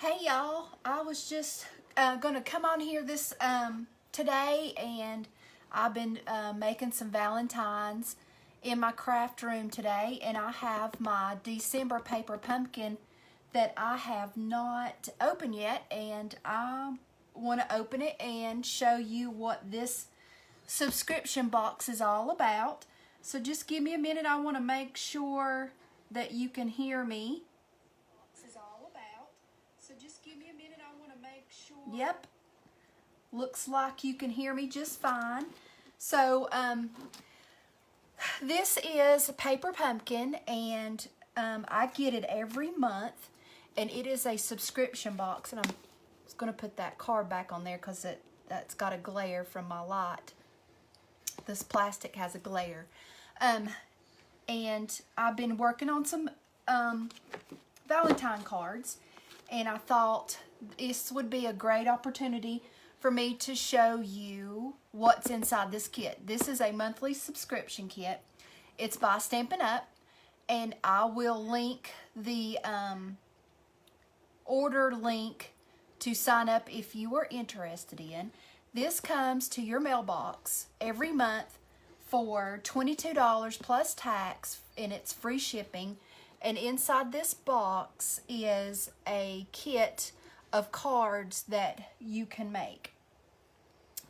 Hey y'all, I was just gonna come on here today, and I've been making some Valentines in my craft room today, and I have my December paper pumpkin that I have not opened yet, and I want to open it and show you what this subscription box is all about. So just give me a minute. I want to make sure that you can hear me. Yep, looks like you can hear me just fine. So this is a paper pumpkin, and I get it every month, and it is a subscription box. And I'm just going to put that card back on there because that's got a glare from my light. This plastic has a glare. And I've been working on some Valentine cards, and I thought this would be a great opportunity for me to show you what's inside this kit. This is a monthly subscription kit. It's by Stampin Up, and I will link the order link to sign up if you are interested in. This comes to your mailbox every month for $22 plus tax, and it's free shipping. And inside this box is a kit of cards that you can make.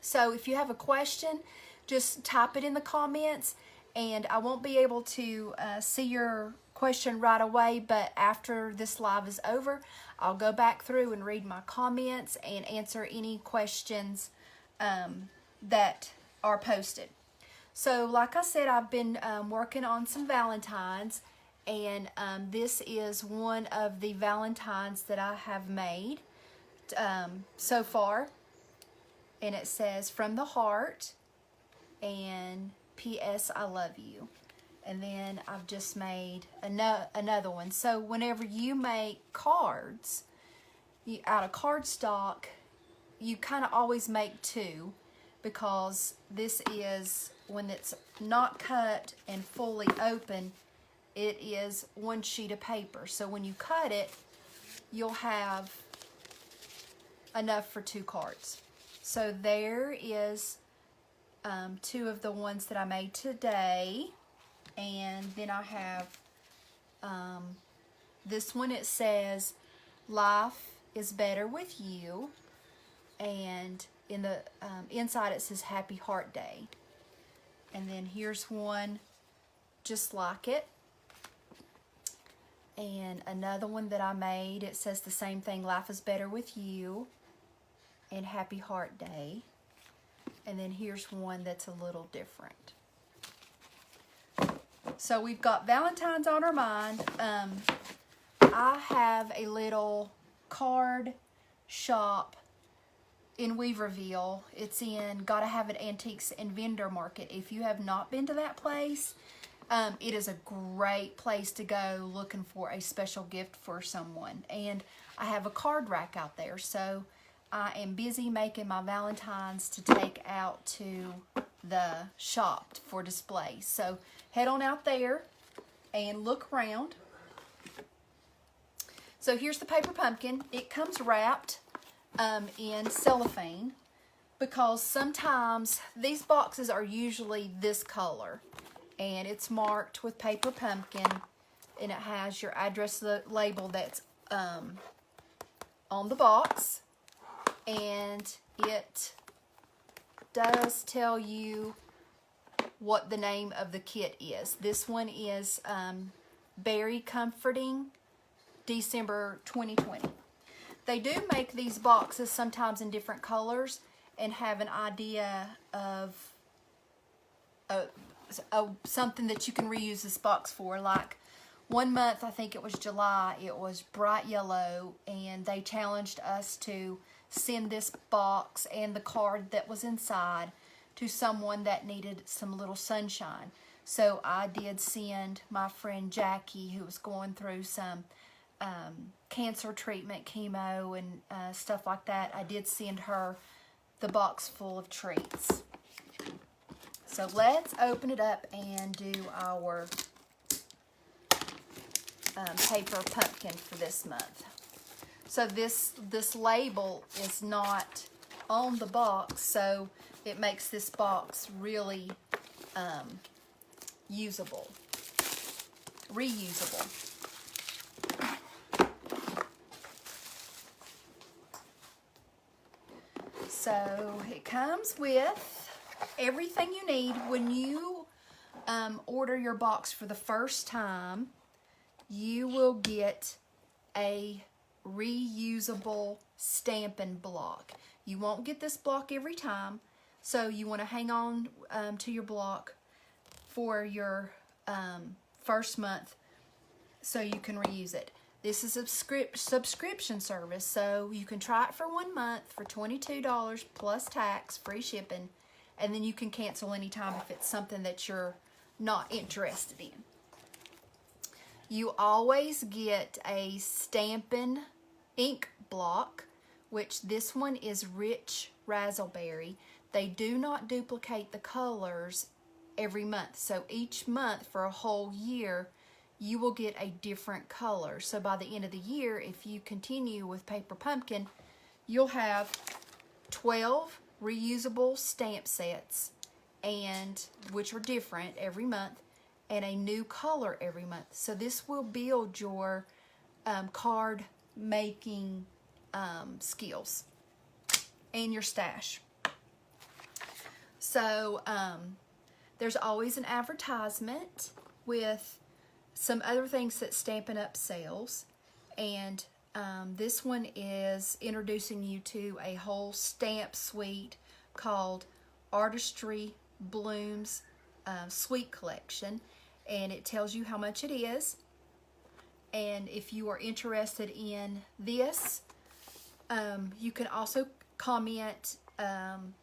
So if you have a question, just type it in the comments, and I won't be able to see your question right away, but after this live is over, I'll go back through and read my comments and answer any questions that are posted. So like I said, I've been working on some Valentines, and this is one of the Valentines that I have made so far, and it says "From the Heart" and "P.S. I love you." And then I've just made another one. So whenever you make cards out of cardstock, you kind of always make two, because this is, when it's not cut and fully open, it is one sheet of paper. So when you cut it, you'll have enough for two cards. So there is two of the ones that I made today. And then I have this one. It says "Life is better with you," and in the inside it says "Happy Heart Day." And then here's one just like it. And another one that I made, it says the same thing, "Life is better with you," and "Happy Heart Day." And then here's one that's a little different. So we've got Valentine's on our mind. I have a little card shop in Weaverville. It's in Gotta Have It Antiques and Vendor Market. If you have not been to that place, it is a great place to go looking for a special gift for someone. And I have a card rack out there, so I am busy making my Valentines to take out to the shop for display. So head on out there and look around. So here's the paper pumpkin. It comes wrapped in cellophane, because sometimes these boxes are usually this color, and it's marked with paper pumpkin, and it has your address label that's on the box, and it does tell you what the name of the kit is. This one is Berry Comforting December 2020. They do make these boxes sometimes in different colors and have an idea of something that you can reuse this box for. Like one month, I think it was July, it was bright yellow, and they challenged us to send this box and the card that was inside to someone that needed some little sunshine. So I did send my friend Jackie, who was going through some cancer treatment, chemo, and stuff like that. I did send her the box full of treats. So let's open it up and do our paper pumpkin for this month. So this label is not on the box, so it makes this box really usable, reusable. So it comes with everything you need. When you order your box for the first time, you will get a reusable Stampin' block. You won't get this block every time, so you want to hang on to your block for your first month so you can reuse it. This is a subscription service, so you can try it for 1 month for $22 plus tax, free shipping, and then you can cancel anytime if it's something that you're not interested in. You always get a Stampin' ink block, which this one is Rich Razzleberry. They do not duplicate the colors every month, so each month for a whole year you will get a different color. So by the end of the year, if you continue with Paper Pumpkin, you'll have 12 reusable stamp sets, and which are different every month, and a new color every month. So this will build your card making skills and your stash. So there's always an advertisement with some other things that Stampin' Up sells, and this one is introducing you to a whole stamp suite called Artistry Blooms Suite Collection, and it tells you how much it is. And if you are interested in this, you can also comment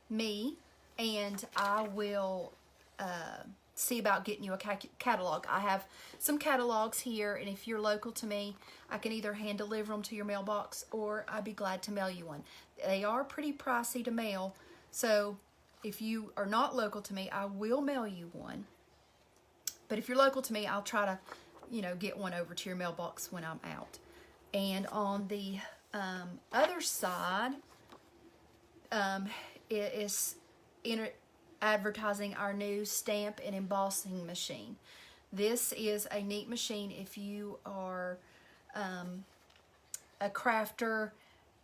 me, and I will see about getting you a catalog. I have some catalogs here, and if you're local to me, I can either hand deliver them to your mailbox, or I'd be glad to mail you one. They are pretty pricey to mail, so if you are not local to me, I will mail you one. But if you're local to me, I'll try to, get one over to your mailbox when I'm out. And on the other side, it is advertising our new stamp and embossing machine. This is a neat machine if you are a crafter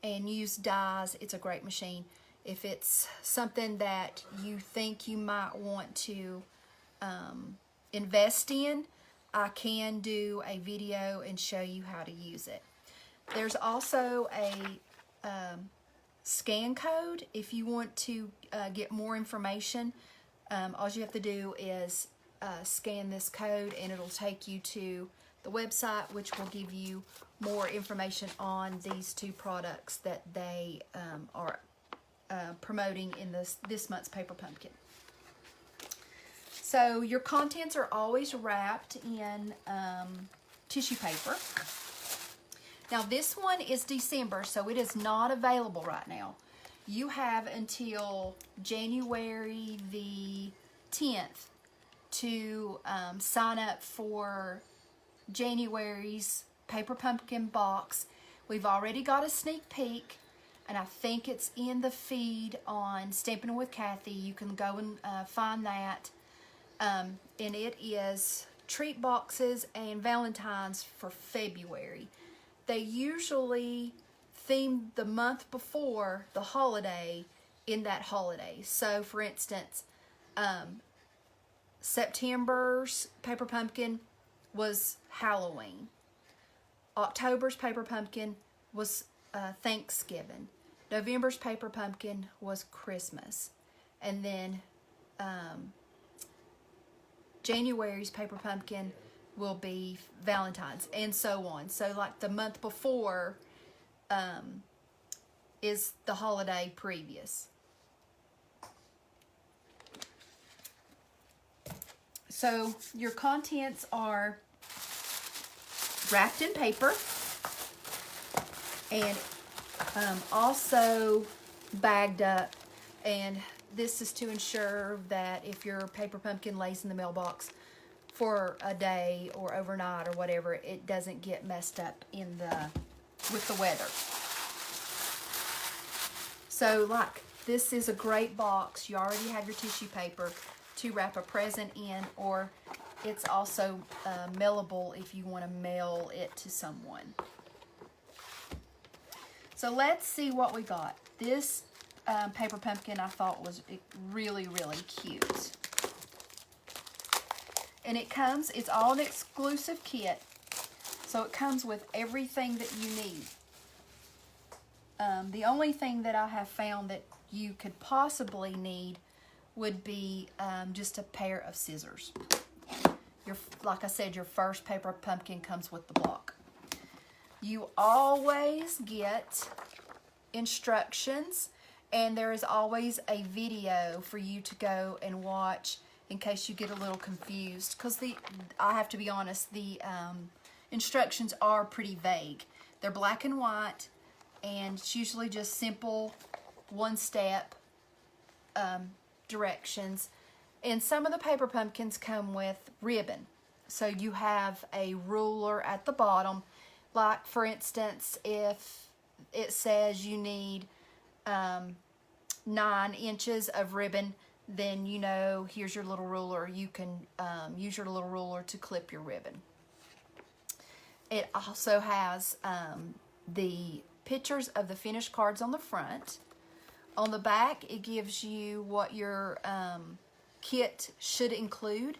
and use dies. It's a great machine. If it's something that you think you might want to invest in, I can do a video and show you how to use it. There's also a scan code if you want to get more information. All you have to do is scan this code, and it'll take you to the website, which will give you more information on these two products that they are promoting in this month's Paper Pumpkin. So your contents are always wrapped in tissue paper. Now this one is December, so it is not available right now. You have until January the 10th to sign up for January's Paper Pumpkin box. We've already got a sneak peek, and I think it's in the feed on Stampin' with Kathy. You can go and find that. And it is treat boxes and Valentine's for February. They usually theme the month before the holiday in that holiday. So for instance, September's Paper Pumpkin was Halloween. October's Paper Pumpkin was Thanksgiving. November's Paper Pumpkin was Christmas. And then January's Paper Pumpkin will be Valentine's, and so on. So like the month before is the holiday previous. So your contents are wrapped in paper and also bagged up, and this is to ensure that if your Paper Pumpkin lays in the mailbox for a day or overnight or whatever, it doesn't get messed up with the weather. So like, this is a great box. You already have your tissue paper to wrap a present in, or it's also mailable if you want to mail it to someone. So let's see what we got. This paper pumpkin I thought was really, really cute. And it's all an exclusive kit. So it comes with everything that you need. The only thing that I have found that you could possibly need would be just a pair of scissors. Like I said, your first paper pumpkin comes with the block. You always get instructions, and there is always a video for you to go and watch in case you get a little confused, because I have to be honest, the instructions are pretty vague. They're black and white, and it's usually just simple one-step directions. And some of the paper pumpkins come with ribbon, so you have a ruler at the bottom. Like, for instance, if it says you need 9 inches of ribbon, then you know, here's your little ruler. You can use your little ruler to clip your ribbon. It also has the pictures of the finished cards on the front. On the back, it gives you what your kit should include.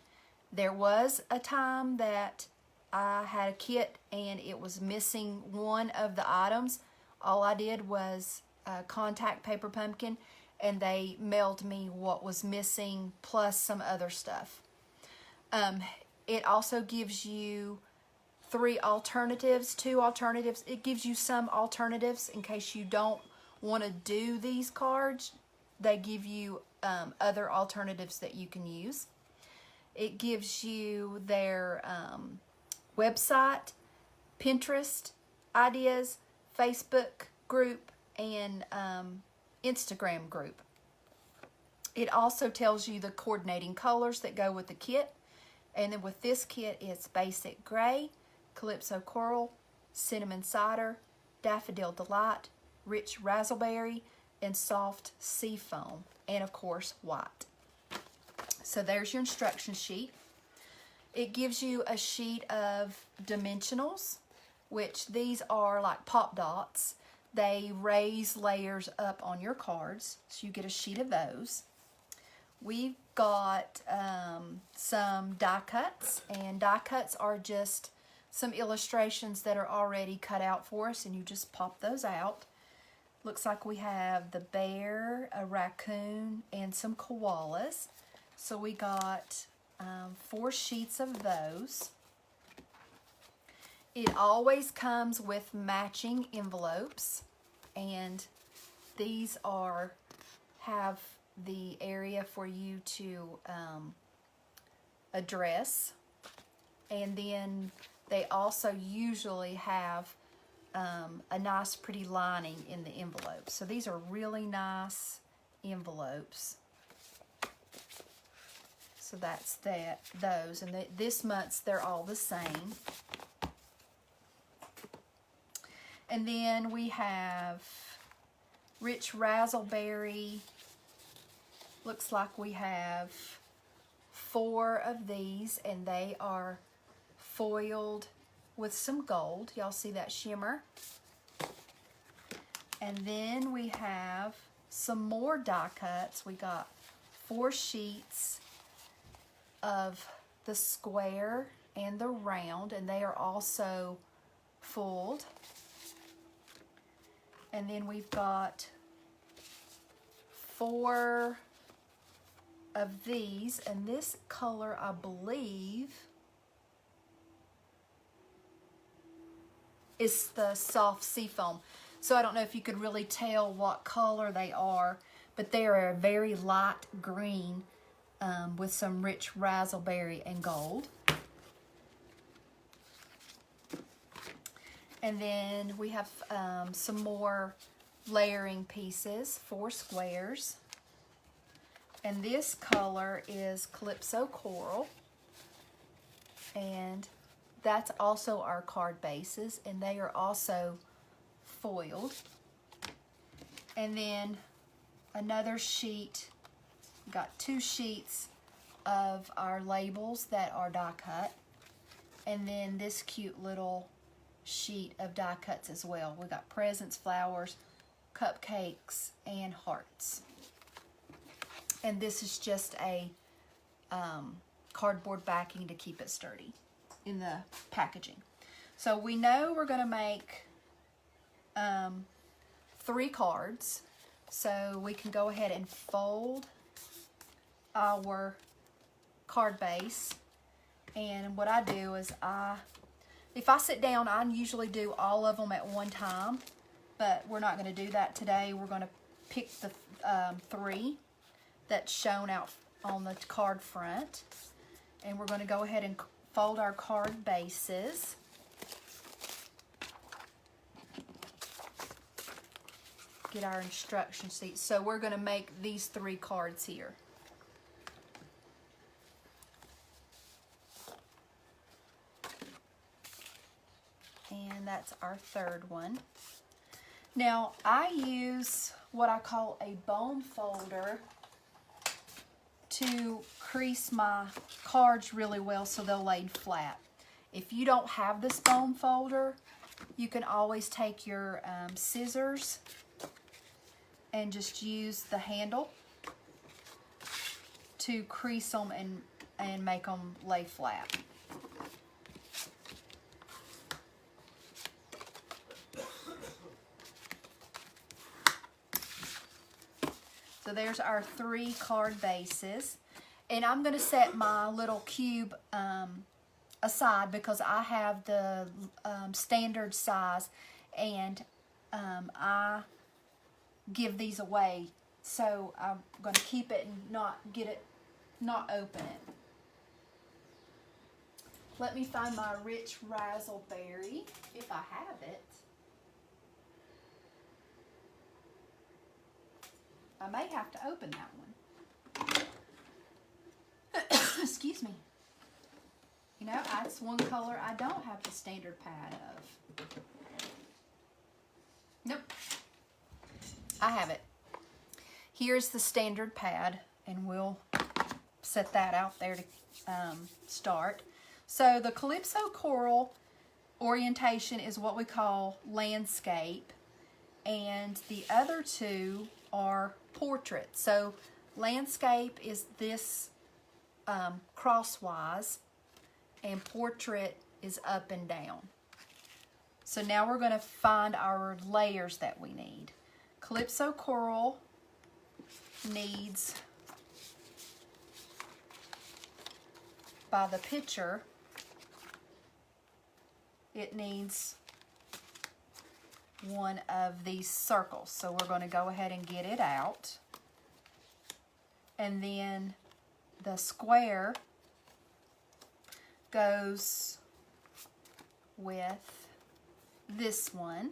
There was a time that I had a kit and it was missing one of the items. All I did was contact Paper Pumpkin, and they mailed me what was missing plus some other stuff. It also gives you 2 alternatives. It gives you some alternatives in case you don't want to do these cards. They give you other alternatives that you can use. It gives you their website, Pinterest ideas, Facebook group, and Instagram group. It also tells you the coordinating colors that go with the kit. And then with this kit, it's basic gray, calypso coral, cinnamon cider, daffodil delight, rich raspberry, and soft sea foam, and of course white. So there's your instruction sheet. It gives you a sheet of dimensionals, which these are like pop dots. They raise layers up on your cards, so you get a sheet of those. We've got some die cuts, and die cuts are just some illustrations that are already cut out for us, and you just pop those out. Looks like we have the bear, a raccoon, and some koalas. So we got 4 sheets of those. It always comes with matching envelopes, and these have the area for you to address, and then they also usually have a nice pretty lining in the envelope. So these are really nice envelopes. So that's those, and this month's they're all the same. And then we have rich raspberry. Looks like we have 4 of these, and they are foiled with some gold. Y'all see that shimmer? And then we have some more die cuts. We got 4 sheets of the square and the round, and they are also foiled. And then we've got 4 of these, and this color, I believe, is the soft seafoam. So I don't know if you could really tell what color they are, but they are a very light green with some rich raspberry and gold. And then we have some more layering pieces, 4 squares. And this color is Calypso Coral. And that's also our card bases, and they are also foiled. And then another sheet. We got 2 sheets of our labels that are die cut, and then this cute little sheet of die cuts as well. We got presents, flowers, cupcakes, and hearts. And this is just a cardboard backing to keep it sturdy in the packaging. So we know we're going to make 3 cards. So we can go ahead and fold our card base. And what I do is if I sit down, I usually do all of them at one time, but we're not going to do that today. We're going to pick the 3 that's shown out on the card front, and we're going to go ahead and fold our card bases. Get our instruction sheet. So we're going to make these 3 cards here. And that's our 3rd one. Now I use what I call a bone folder to crease my cards really well so they'll lay flat. If you don't have this bone folder, you can always take your scissors and just use the handle to crease them and make them lay flat. So there's our 3 card bases. And I'm going to set my little cube aside because I have the standard size, and I give these away. So I'm going to keep it and not open it. Let me find my rich razzleberry, if I have it. I may have to open that one. Excuse me. You know, that's one color I don't have the standard pad of. Nope. I have it. Here's the standard pad, and we'll set that out there to start. So the Calypso Coral orientation is what we call landscape, and the other 2 are portrait. So landscape is this crosswise, and portrait is up and down. So now we're going to find our layers that we need. Calypso Coral needs, by the picture, it needs one of these circles. So we're going to go ahead and get it out. And then the square goes with this one.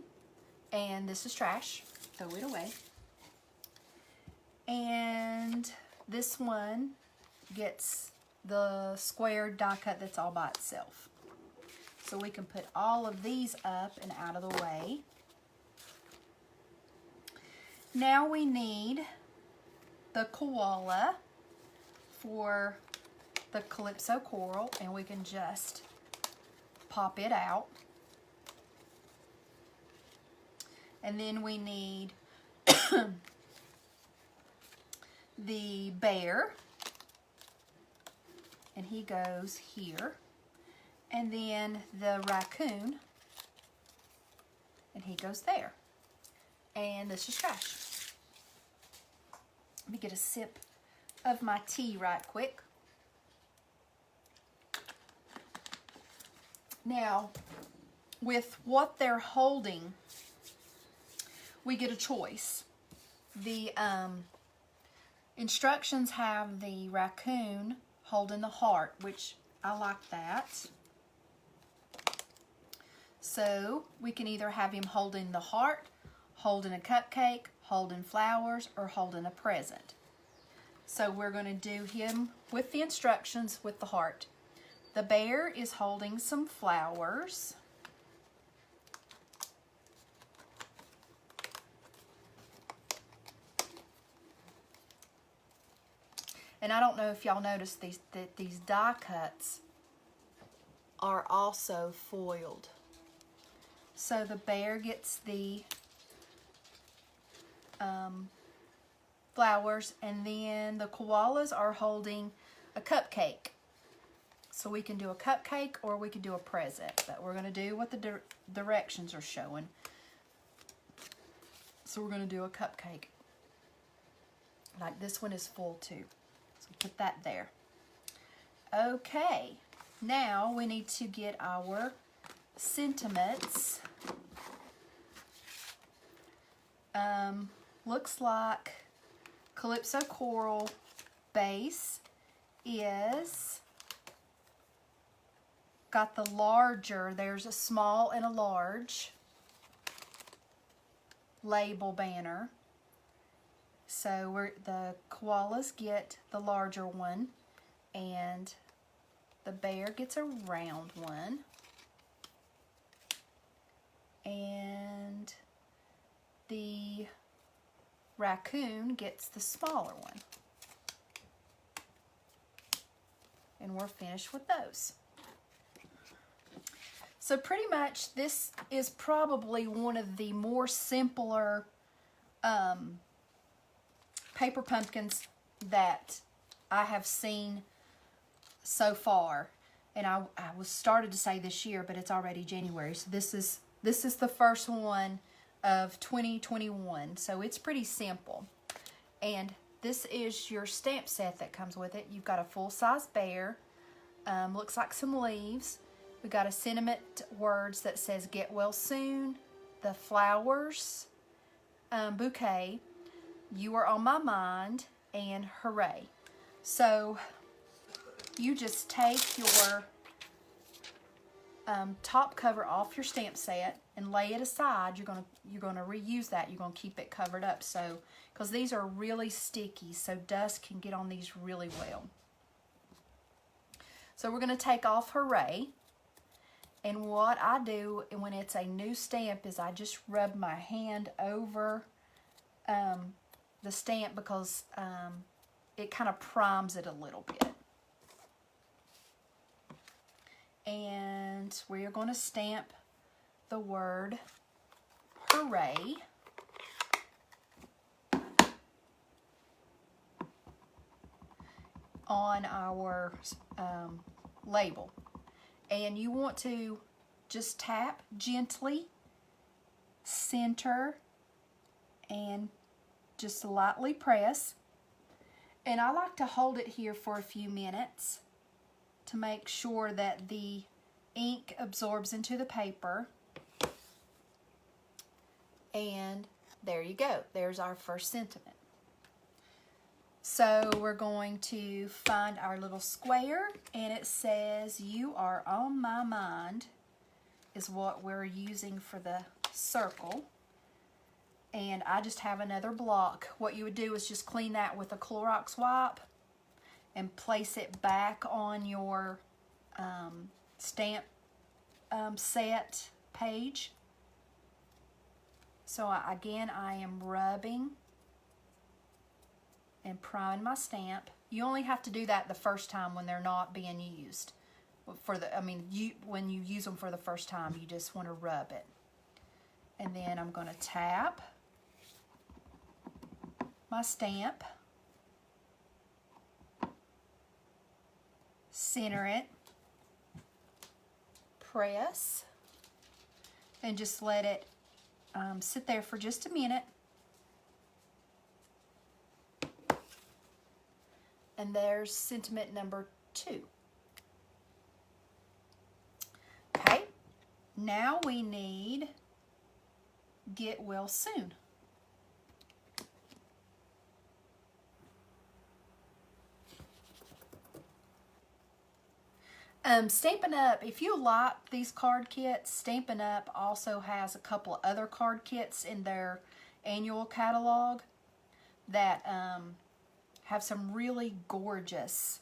And this is trash. Throw it away. And this one gets the square die cut that's all by itself. So we can put all of these up and out of the way. Now we need the koala for the Calypso Coral, and we can just pop it out. And then we need the bear, and he goes here. And then the raccoon, and he goes there. And this is trash. Let me get a sip of my tea right quick. Now, with what they're holding, we get a choice. The instructions have the raccoon holding the heart, which I like that. So we can either have him holding the heart, holding a cupcake, holding flowers, or holding a present. So we're going to do him with the instructions with the heart. The bear is holding some flowers. And I don't know if y'all noticed that these die cuts are also foiled. So the bear gets the flowers, and then the koalas are holding a cupcake. So we can do a cupcake or we could do a present, but we're going to do what the directions are showing. So we're going to do a cupcake. Like this one is full too. So put that there. Okay, now we need to get our sentiments. Looks like Calypso Coral base is got the larger, there's a small and a large label banner. So the koalas get the larger one and the bear gets a round one. And the raccoon gets the smaller one. And we're finished with those. So pretty much this is probably one of the more simpler paper pumpkins that I have seen so far. And I was started to say this year, but it's already January. So this is the first one of 2021. So it's pretty simple. And this is your stamp set that comes with it. You've got a full-size bear. Looks like some leaves. We've got a sentiment words that says get well soon. The flowers bouquet. You are on my mind. And hooray. So you just take your top cover off your stamp set and lay it aside. You're gonna reuse that. You're gonna keep it covered up, so because these are really sticky, so dust can get on these really well. So we're gonna take off hooray, and what I do when it's a new stamp is I just rub my hand over the stamp because it kind of primes it a little bit. And we are going to stamp the word hooray on our label. And you want to just tap gently, center, and just lightly press. And I like to hold it here for a few minutes to make sure that the ink absorbs into the paper. And there you go. There's our first sentiment. So we're going to find our little square, and it says, "You are on my mind," is what we're using for the circle. And I just have another block. What you would do is just clean that with a Clorox wipe and place it back on your stamp set page. So again, I am rubbing and priming my stamp. You only have to do that the first time when they're not being used. When you use them for the first time, you just want to rub it. And then I'm going to tap my stamp, center it, press, and just let it sit there for just a minute. And there's sentiment number 2. Okay, now we need get well soon. Stampin' Up, if you like these card kits, Stampin' Up also has a couple of other card kits in their annual catalog that have some really gorgeous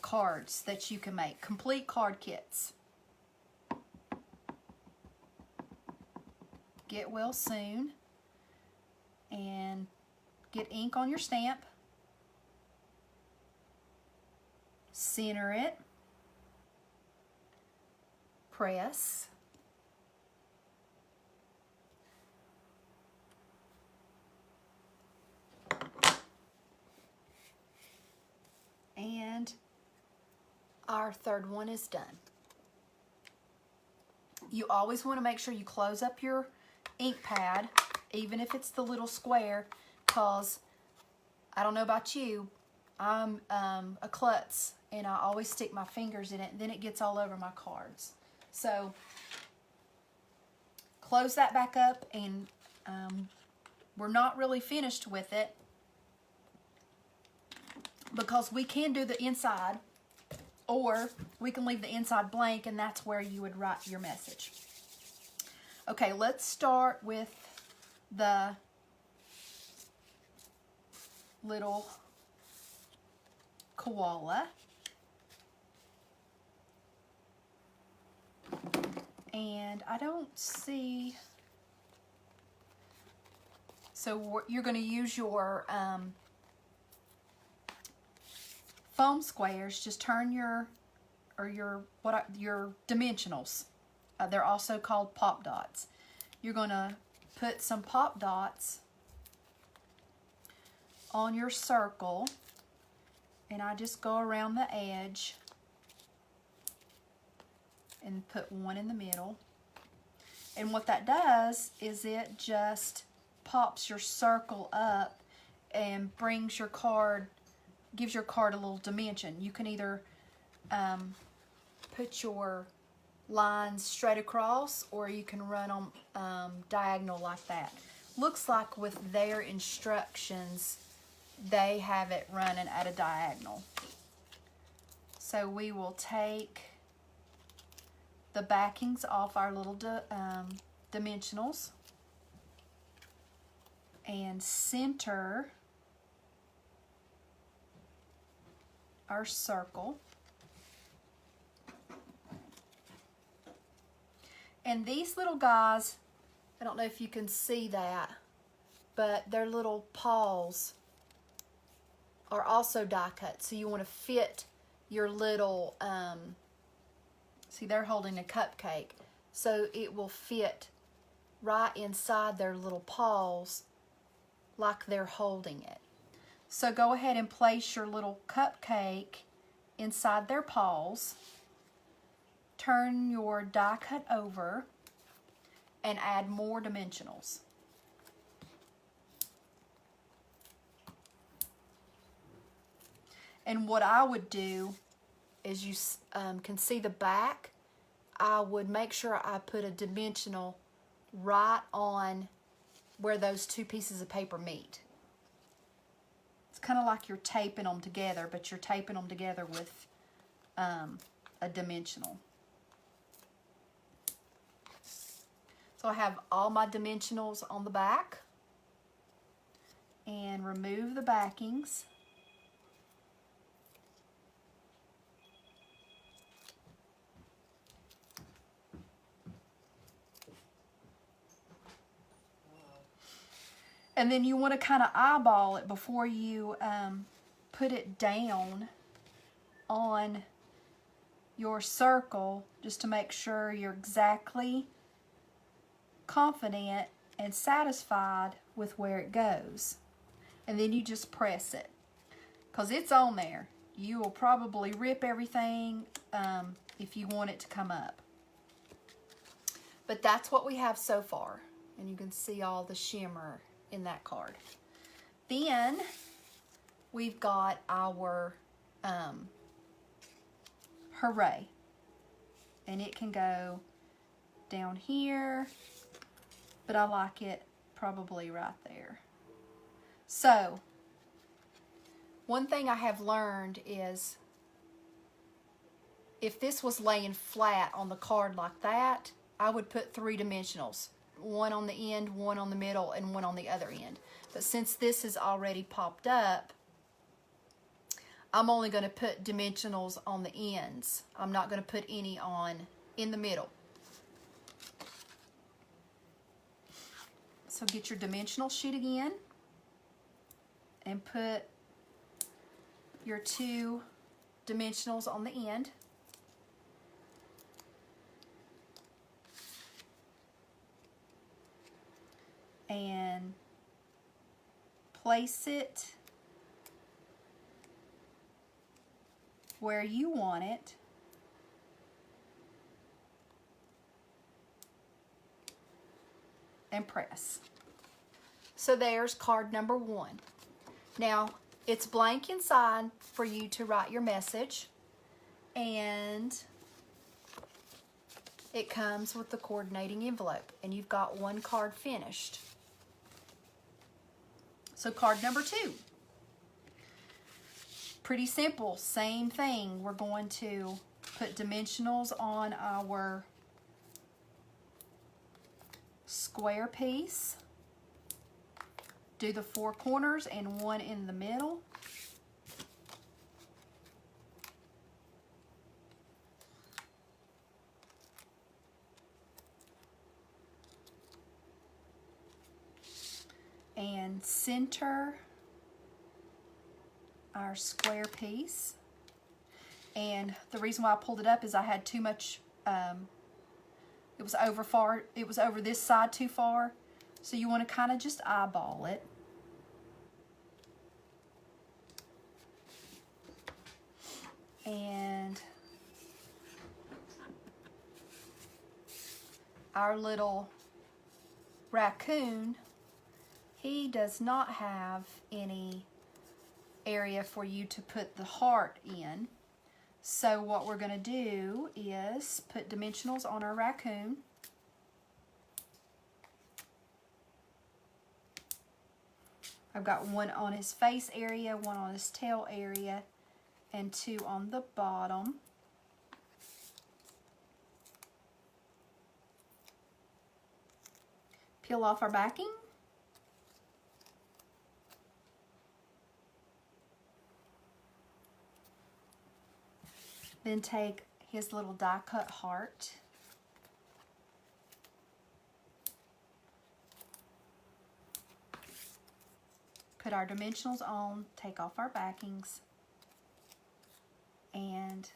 cards that you can make. Complete card kits. Get well soon. And get ink on your stamp. center it, press, and our third one is done. You always want to make sure you close up your ink pad, even if it's the little square, because I don't know about you, I'm a klutz and I always stick my fingers in it and then it gets all over my cards. So close that back up, and we're not really finished with it because we can do the inside, or we can leave the inside blank, and that's where you would write your message. Okay, let's start with the little koala. And I don't see, so you're going to use your foam squares. Just turn your dimensionals. They're also called pop dots. You're going to put some pop dots on your circle, and I just go around the edge and put one in the middle. And what that does is it just pops your circle up and brings your card, gives your card a little dimension. You can either put your lines straight across, or you can run them diagonal like that. Looks like with their instructions they have it running at a diagonal. So we will take the backings off our little dimensionals and center our circle. And these little guys, I don't know if you can see that, but their little paws are also die cut. So you want to fit your little, see, they're holding a cupcake, so it will fit right inside their little paws like they're holding it. So go ahead and place your little cupcake inside their paws. Turn your die cut over and add more dimensionals. And what I would do is, you can see the back, I would make sure I put a dimensional right on where those two pieces of paper meet. It's kind of like you're taping them together, but you're taping them together with a dimensional. So I have all my dimensionals on the back, and remove the backings. And then you want to kind of eyeball it before you put it down on your circle, just to make sure you're exactly confident and satisfied with where it goes. And then you just press it, because it's on there. You will probably rip everything if you want it to come up. But that's what we have so far. And you can see all the shimmer in that card. Then we've got our hooray, and it can go down here, but I like it probably right there. So one thing I have learned is, if this was laying flat on the card like that, I would put 3 dimensionals. One on the end, one on the middle, and one on the other end. But since this is already popped up, I'm only going to put dimensionals on the ends. I'm not going to put any in the middle. So get your dimensional sheet again and put your 2 dimensionals on the end. And place it where you want it. And press. So there's card number 1. Now, it's blank inside for you to write your message, and it comes with the coordinating envelope, and you've got one card finished. So card number 2. Pretty simple, same thing. We're going to put dimensionals on our square piece. Do the 4 corners and 1 in the middle. And center our square piece. And the reason why I pulled it up is I had too much, it was over this side too far. So you want to kind of just eyeball it. And our little raccoon, he does not have any area for you to put the heart in. So what we're going to do is put dimensionals on our raccoon. I've got 1 on his face area, 1 on his tail area, and 2 on the bottom. Peel off our backing. Then take his little die cut heart. Put our dimensionals on, take off our backings, and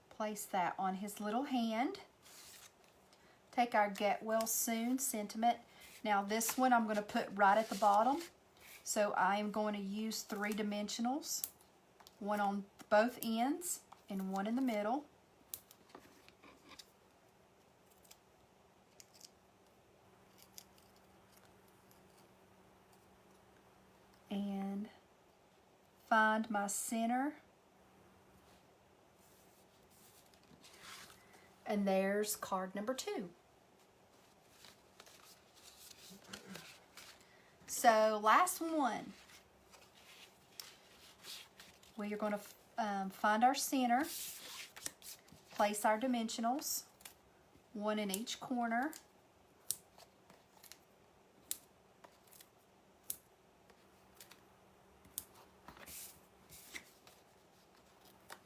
place that on his little hand. Take our Get Well Soon sentiment. Now this one I'm going to put right at the bottom. So I am going to use 3 dimensionals, 1 on both ends and 1 in the middle. And find my center. And there's card number 2. So last one. We are going to find our center, place our dimensionals, 1 in each corner.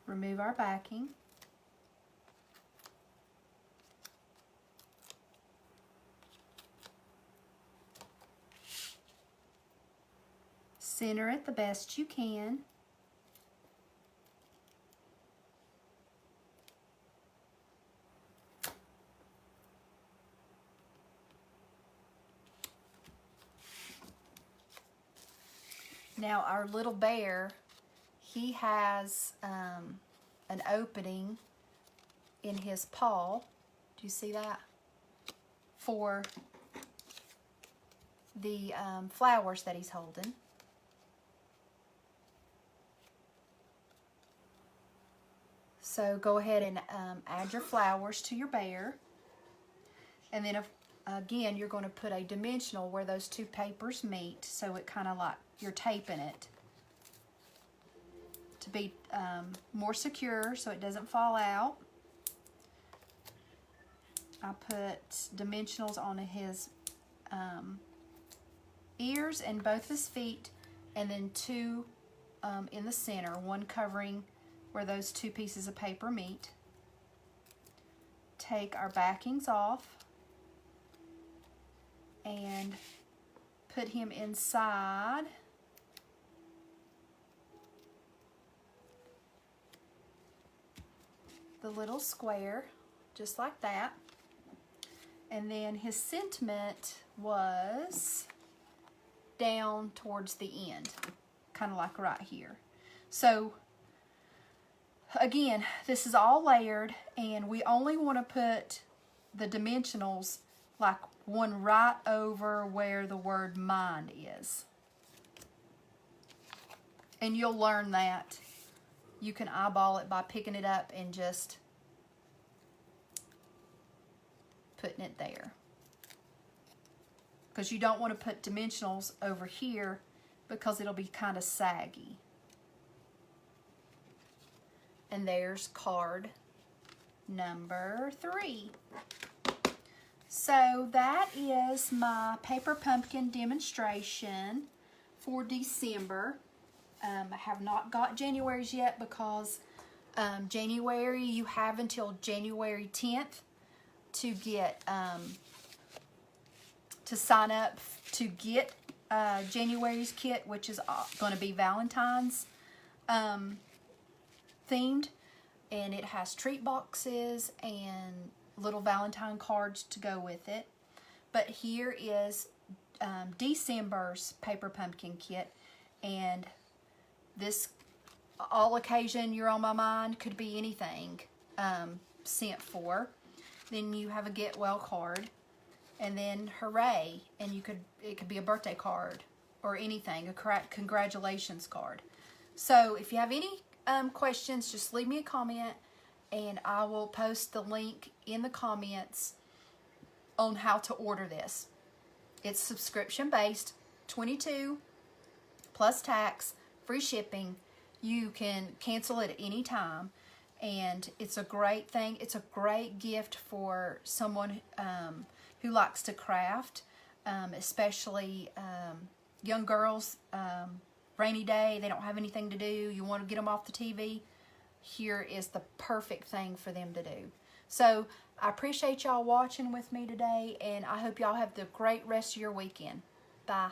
Remove our backing. Center it the best you can. Now our little bear, he has an opening in his paw. Do you see that? For the flowers that he's holding. So go ahead and add your flowers to your bear. And then again, you're going to put a dimensional where those 2 papers meet, so it kind of like you're taping it to be more secure so it doesn't fall out. I put dimensionals on his ears and both his feet, and then 2 in the center, 1 covering where those 2 pieces of paper meet. Take our backings off and put him inside the little square, just like that. And then his sentiment was down towards the end, kind of like right here. So again, this is all layered, and we only want to put the dimensionals like one right over where the word mind is. And you'll learn that. You can eyeball it by picking it up and just putting it there. Because you don't want to put dimensionals over here because it'll be kind of saggy. And there's card number 3. So that is my paper pumpkin demonstration for December. I have not got January's yet because January, you have until January 10th to get to sign up to get January's kit, which is going to be Valentine's themed, and it has treat boxes and little Valentine cards to go with it. But here is December's paper pumpkin kit, and this all occasion you're on my mind could be anything sent for. Then you have a get well card, and then hooray, and it could be a birthday card or anything, a congratulations card. So if you have any questions, just leave me a comment, and I will post the link in the comments on how to order this. It's subscription based, $22 plus tax, free shipping. You can cancel it at any time, and it's a great thing. It's a great gift for someone who likes to craft, especially young girls. Rainy day, they don't have anything to do, you want to get them off the TV. Here is the perfect thing for them to do. So I appreciate y'all watching with me today, and I hope y'all have the great rest of your weekend. Bye.